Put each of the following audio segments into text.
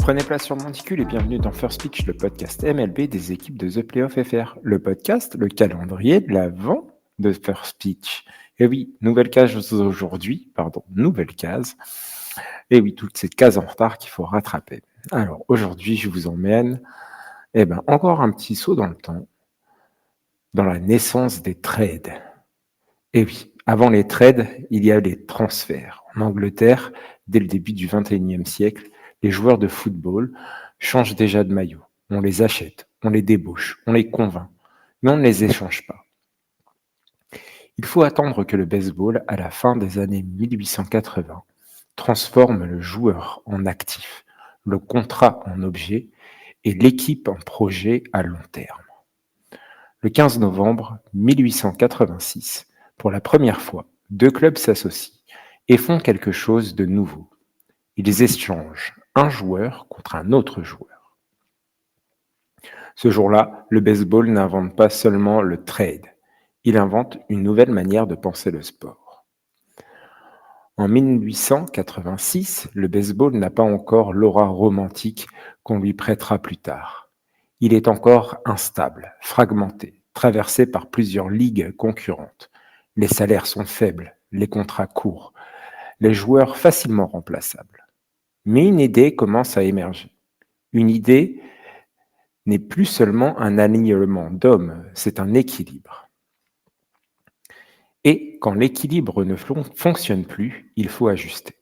Prenez place sur Monticule et bienvenue dans First Pitch, le podcast MLB des équipes de The Playoff FR. Le podcast, le calendrier de l'avant de First Pitch. Et oui, nouvelle case aujourd'hui, nouvelle case. Et oui, toutes ces cases en retard qu'il faut rattraper. Alors aujourd'hui, je vous emmène encore un petit saut dans le temps, dans la naissance des trades. Et oui, avant les trades, il y a les transferts. En Angleterre, dès le début du XXIe siècle, les joueurs de football changent déjà de maillot. On les achète, on les débauche, on les convainc, mais on ne les échange pas. Il faut attendre que le baseball, à la fin des années 1880, transforme le joueur en actif, le contrat en objet et l'équipe en projet à long terme. Le 15 novembre 1886, pour la première fois, deux clubs s'associent et font quelque chose de nouveau. Ils échangent un joueur contre un autre joueur. Ce jour-là, le baseball n'invente pas seulement le trade, il invente une nouvelle manière de penser le sport. En 1886, le baseball n'a pas encore l'aura romantique qu'on lui prêtera plus tard. Il est encore instable, fragmenté, traversé par plusieurs ligues concurrentes. Les salaires sont faibles, les contrats courts, les joueurs facilement remplaçables. Mais une idée commence à émerger. Une idée n'est plus seulement un alignement d'hommes, c'est un équilibre. Et quand l'équilibre ne fonctionne plus, il faut ajuster.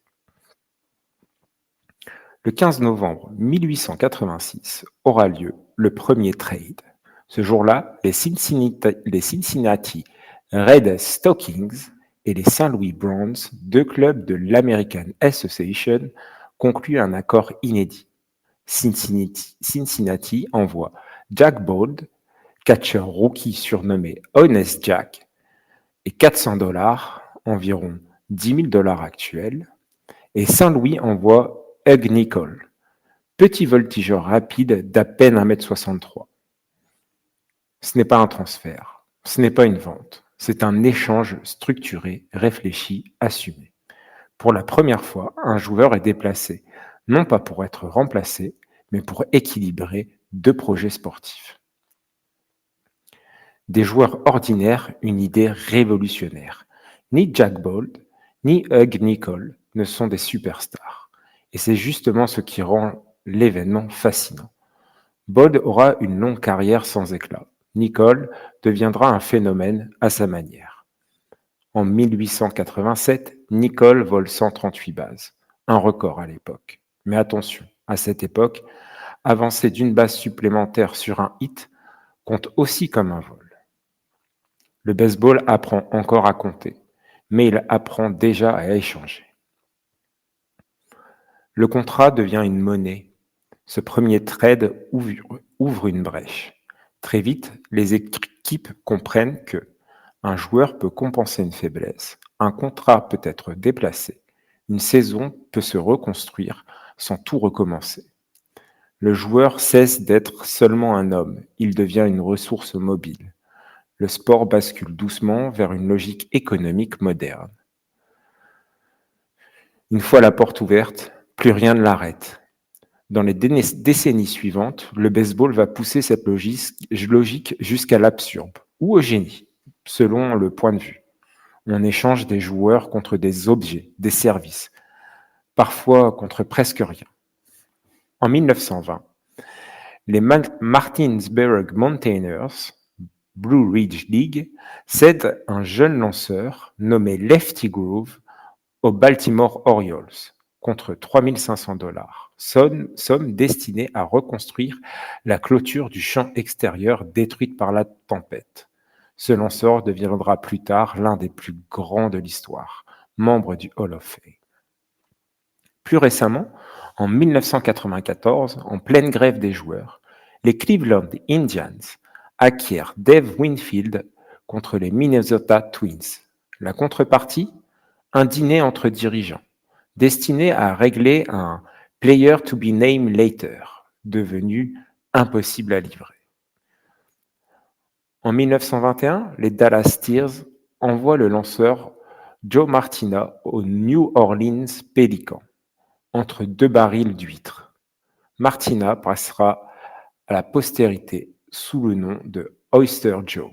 Le 15 novembre 1886 aura lieu le premier trade. Ce jour-là, les Cincinnati Red Stockings et les Saint Louis Browns, deux clubs de l'American Association, concluent un accord inédit. Cincinnati envoie Jack Bald, catcheur rookie surnommé Honest Jack, et $400, environ $10,000 actuels, et Saint Louis envoie Hug Nicol, petit voltigeur rapide d'à peine 1,63 m. Ce n'est pas un transfert, ce n'est pas une vente, c'est un échange structuré, réfléchi, assumé. Pour la première fois, un joueur est déplacé, non pas pour être remplacé, mais pour équilibrer deux projets sportifs. Des joueurs ordinaires, une idée révolutionnaire. Ni Jack Bald, ni Hug Nicol ne sont des superstars. Et c'est justement ce qui rend l'événement fascinant. Bald aura une longue carrière sans éclat. Nicol deviendra un phénomène à sa manière. En 1887, Nicol vole 138 bases, un record à l'époque. Mais attention, à cette époque, avancer d'une base supplémentaire sur un hit compte aussi comme un vol. Le baseball apprend encore à compter, mais il apprend déjà à échanger. Le contrat devient une monnaie. Ce premier trade ouvre une brèche. Très vite, les équipes comprennent que un joueur peut compenser une faiblesse, un contrat peut être déplacé, une saison peut se reconstruire sans tout recommencer. Le joueur cesse d'être seulement un homme, il devient une ressource mobile. Le sport bascule doucement vers une logique économique moderne. Une fois la porte ouverte, plus rien ne l'arrête. Dans les décennies suivantes, le baseball va pousser cette logique jusqu'à l'absurde ou au génie, selon le point de vue. On échange des joueurs contre des objets, des services, parfois contre presque rien. En 1920, les Martinsburg Mountaineers, Blue Ridge League, cèdent un jeune lanceur nommé Lefty Grove aux Baltimore Orioles contre $3,500, somme destinée à reconstruire la clôture du champ extérieur détruite par la tempête. Ce lanceur deviendra plus tard l'un des plus grands de l'histoire, membre du Hall of Fame. Plus récemment, en 1994, en pleine grève des joueurs, les Cleveland Indians acquièrent Dave Winfield contre les Minnesota Twins. La contrepartie, un dîner entre dirigeants, destiné à régler un player to be named later, devenu impossible à livrer. En 1921, les Dallas Stars envoient le lanceur Joe Martina aux New Orleans Pelicans, entre deux barils d'huîtres. Martina passera à la postérité sous le nom de Oyster Joe.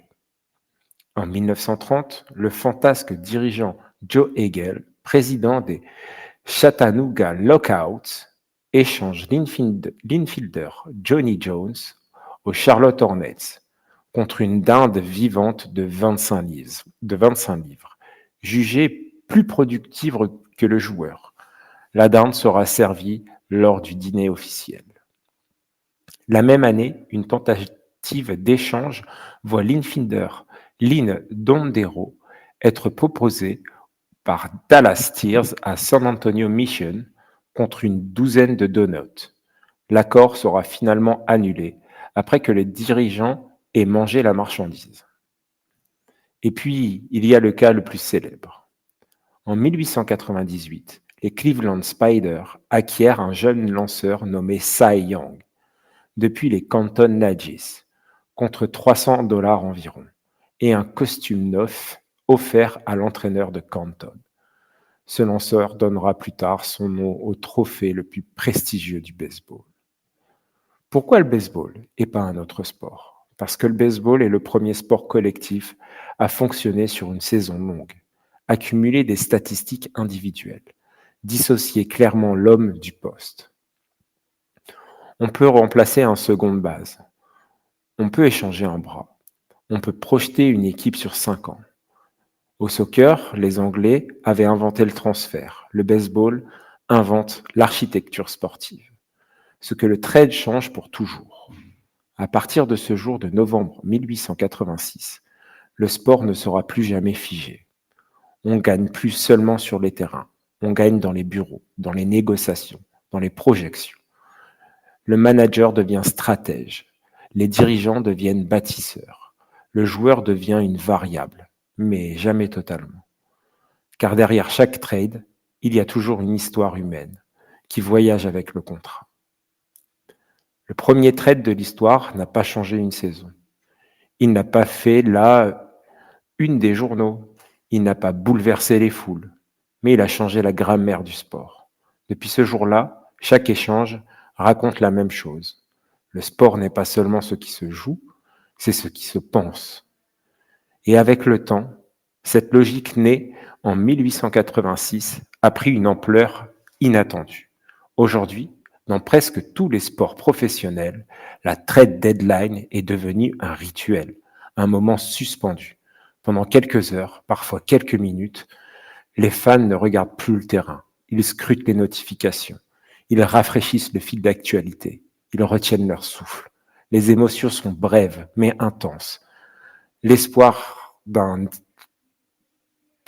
En 1930, le fantasque dirigeant Joe Hegel, président des Chattanooga Lockouts, échange l'infielder Johnny Jones aux Charlotte Hornets contre une dinde vivante de 25 livres, jugée plus productive que le joueur. La dinde sera servie lors du dîner officiel. La même année, une tentative d'échange voit l'infielder Lynn Dondero être proposé par Dallas Steers à San Antonio Mission contre une douzaine de donuts. L'accord sera finalement annulé après que les dirigeants aient mangé la marchandise. Et puis, il y a le cas le plus célèbre. En 1898, les Cleveland Spiders acquièrent un jeune lanceur nommé Cy Young, depuis les Canton Nagis, contre $300 environ, et un costume neuf offert à l'entraîneur de Canton. Ce lanceur donnera plus tard son nom au trophée le plus prestigieux du baseball. Pourquoi le baseball et pas un autre sport? Parce que le baseball est le premier sport collectif à fonctionner sur une saison longue, accumuler des statistiques individuelles, dissocier clairement l'homme du poste. On peut remplacer un second de base. On peut échanger un bras. On peut projeter une équipe sur 5 ans. Au soccer, les Anglais avaient inventé le transfert. Le baseball invente l'architecture sportive. Ce que le trade change pour toujours. À partir de ce jour de novembre 1886, le sport ne sera plus jamais figé. On gagne plus seulement sur les terrains. On gagne dans les bureaux, dans les négociations, dans les projections. Le manager devient stratège. Les dirigeants deviennent bâtisseurs. Le joueur devient une variable, mais jamais totalement. Car derrière chaque trade, il y a toujours une histoire humaine qui voyage avec le contrat. Le premier trade de l'histoire n'a pas changé une saison. Il n'a pas fait la une des journaux. Il n'a pas bouleversé les foules. Mais il a changé la grammaire du sport. Depuis ce jour-là, chaque échange raconte la même chose. Le sport n'est pas seulement ce qui se joue, c'est ce qui se pense. Et avec le temps, cette logique née en 1886 a pris une ampleur inattendue. Aujourd'hui, dans presque tous les sports professionnels, la trade deadline est devenue un rituel, un moment suspendu. Pendant quelques heures, parfois quelques minutes, les fans ne regardent plus le terrain. Ils scrutent les notifications. Ils rafraîchissent le fil d'actualité. Ils retiennent leur souffle. Les émotions sont brèves, mais intenses. L'espoir d'un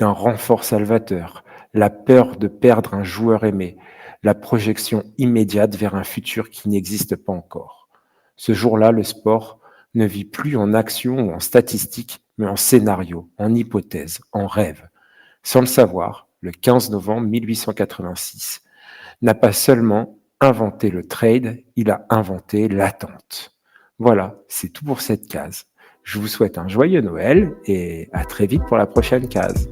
renfort salvateur, la peur de perdre un joueur aimé, la projection immédiate vers un futur qui n'existe pas encore. Ce jour-là, le sport ne vit plus en action ou en statistique, mais en scénario, en hypothèse, en rêve. Sans le savoir, le 15 novembre 1886 n'a pas seulement inventé le trade, il a inventé l'attente. Voilà, c'est tout pour cette case. Je vous souhaite un joyeux Noël et à très vite pour la prochaine case.